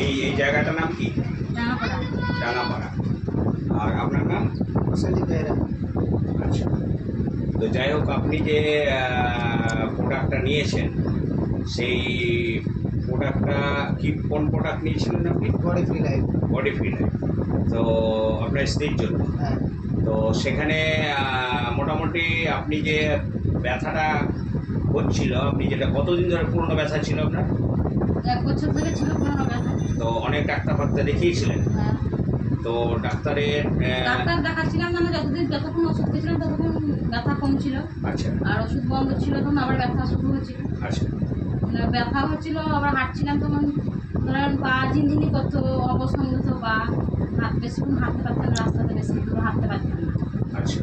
এই জায়গাটার নাম কি? ডাঙ্গাপাড়া। আর আপনার নাম? আচ্ছা, তো যাই হোক, আপনি যে প্রোডাক্টটা নিয়েছেন সেই প্রোডাক্টটা কি, কোন প্রোডাক্ট নিয়েছিলেন আপনি? Body free life. Body free life. তো আপনার স্ত্রীর জন্য। হ্যাঁ। তো সেখানে মোটামুটি আপনি যে ব্যথাটা হচ্ছিল, আপনি যেটা কতদিন ধরে পুরনো ব্যথা ছিল আপনার? 1 বছর ধরে ছিল পুরনো ব্যথা। তো অনেক ডাক্তার দেখিয়েছিলেন? হ্যাঁ। তো ডাক্তারের ডাক্তার দেখাচ্ছিলাম না, যতক্ষণ ওষুধ খেয়েছিলাম ততক্ষণ ব্যথা কম ছিল। আচ্ছা। আর ওষুধ বন্ধ ছিল তখন আবার ব্যথা শুরু হচ্ছিল। আচ্ছা। ব্যথা হচ্ছিল, আবার হাঁটছিলাম তখন ধরেন পা ঝিনঝিনি করতো, অবসংগত বা হাত বেশিক্ষণ হাঁটতে পারতাম না, রাস্তাতে বেশি দূর হাঁটতে পারতাম না। আচ্ছা।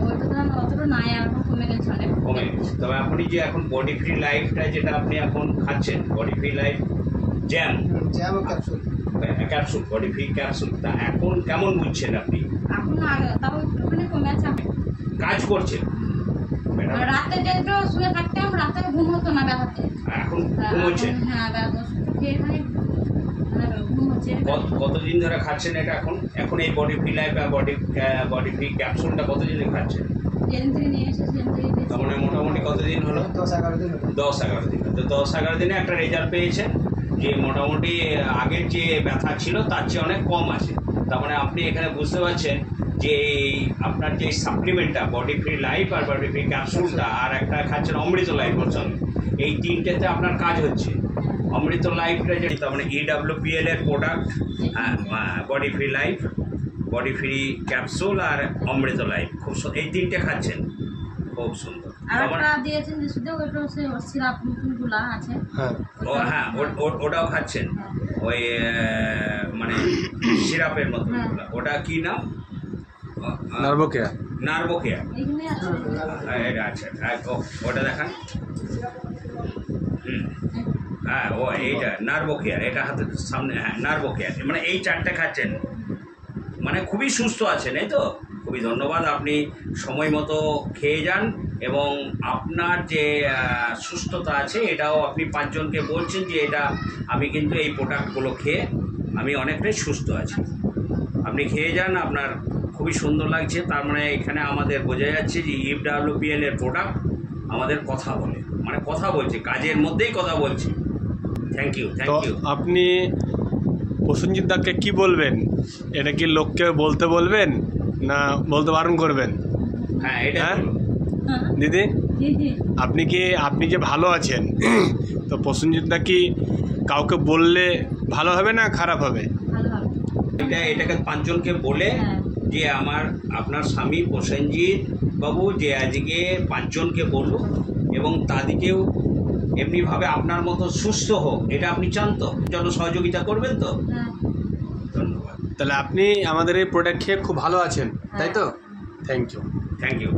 ওইটা ধরেন অতটা নাই, এখন কমে গেছে অনেক। কমে গেছে। তবে আপনি যে এখন বডি ফ্রি লাইফটা যেটা আপনি এখন খাচ্ছেন, body free life jam capsule, capsule, body free capsule, তা এখন কেমন বুঝছেন আপনি? এখন তাও একটুখানি কমে আছে। কাজ করছেন? রাতে যেটা শুয়ে থাকতাম, রাতে ঘুম হতো না ব্যথাতে। এখন ঘুম হচ্ছে? হ্যাঁ, খেয়ে ঘুম হচ্ছে। কতদিন ধরে খাচ্ছেন এটা? এখন এই বডি ফ্রি লাইফ বা বডি ফ্রি ক্যাপসুলটা কতদিন ধরে খাচ্ছেন? যেদিন থেকে নিয়ে এসেছি তার মানে মোটামুটি কতদিন হলো? 10-11 দিন। 10-11 দিন। তো 10-11 দিনে একটা রেজাল্ট পেয়েছেন যে মোটামুটি আগের যে ব্যথা ছিল তার চেয়ে অনেক কম আছে। তার মানে আপনি এখানে বুঝতে পারছেন যে আপনার যে সাপ্লিমেন্টটা, বডি ফ্রি লাইফ আর বডি ফ্রি ক্যাপসুলটা, আর একটা খাচ্ছেন অমৃত লাইফ বলছেন, এই তিনটেতে আপনার কাজ হচ্ছে। অমৃত লাইফটা যে তার মানে EWPL এর product, body free life, body free capsule আর অমৃত লাইফ, খুব এই তিনটে খাচ্ছেন, খুব সুন্দর। দিয়েছেন যে শুধু ওটা সিরাপ গুলা আছে। হ্যাঁ, ওটাও খাচ্ছেন, ওই মানে সিরাপের মতো। ওটা কি নাম? নার্ভোকেয়ার। নার্ভোকেয়ার। আচ্ছা, ওটা দেখান। হ্যাঁ, এইটা নার্ভোকেয়ার, এটা হাতের সামনে। হ্যাঁ, নার্ভোকেয়ার, মানে এই 4টে খাচ্ছেন, মানে খুবই সুস্থ আছেন, এই তো। খুবই ধন্যবাদ। আপনি সময় মতো খেয়ে যান এবং আপনার যে সুস্থতা আছে এটাও আপনি 5 জনকে বলছেন যে এটা আমি কিন্তু এই প্রোডাক্টগুলো খেয়ে আমি অনেকটাই সুস্থ আছি। আপনি খেয়ে যান, আপনার খুবই সুন্দর লাগছে। তার মানে এখানে আমাদের বোঝা যাচ্ছে যে EWPL এর প্রোডাক্ট আমাদের কথা বলে, মানে কথা বলছে, কাজের মধ্যেই কথা বলছে। Thank you. আপনি প্রসেনজিৎ দাকে কি বলবেন? এটা কি লোককে বলতে বলবেন না বলতে বারণ করবেন? হ্যাঁ, এটা দিদি, আপনি যে ভালো আছেন, তো প্রসেনজিৎ দা কি কাউকে বললে ভালো হবে না খারাপ হবে? এটাকে 5 জনকে বলে যে আপনার স্বামী প্রসেনজিৎ বাবু যে আজকে 5 জনকে বলল এবং তাদেরকেও এমনিভাবে আপনার মতো সুস্থ হোক, এটা আপনি চান তো? জন সহযোগিতা করবেন তো? ধন্যবাদ। তাহলে আপনি আমাদের এই প্রোডাক্ট খেয়ে খুব ভালো আছেন, তাই তো? Thank you.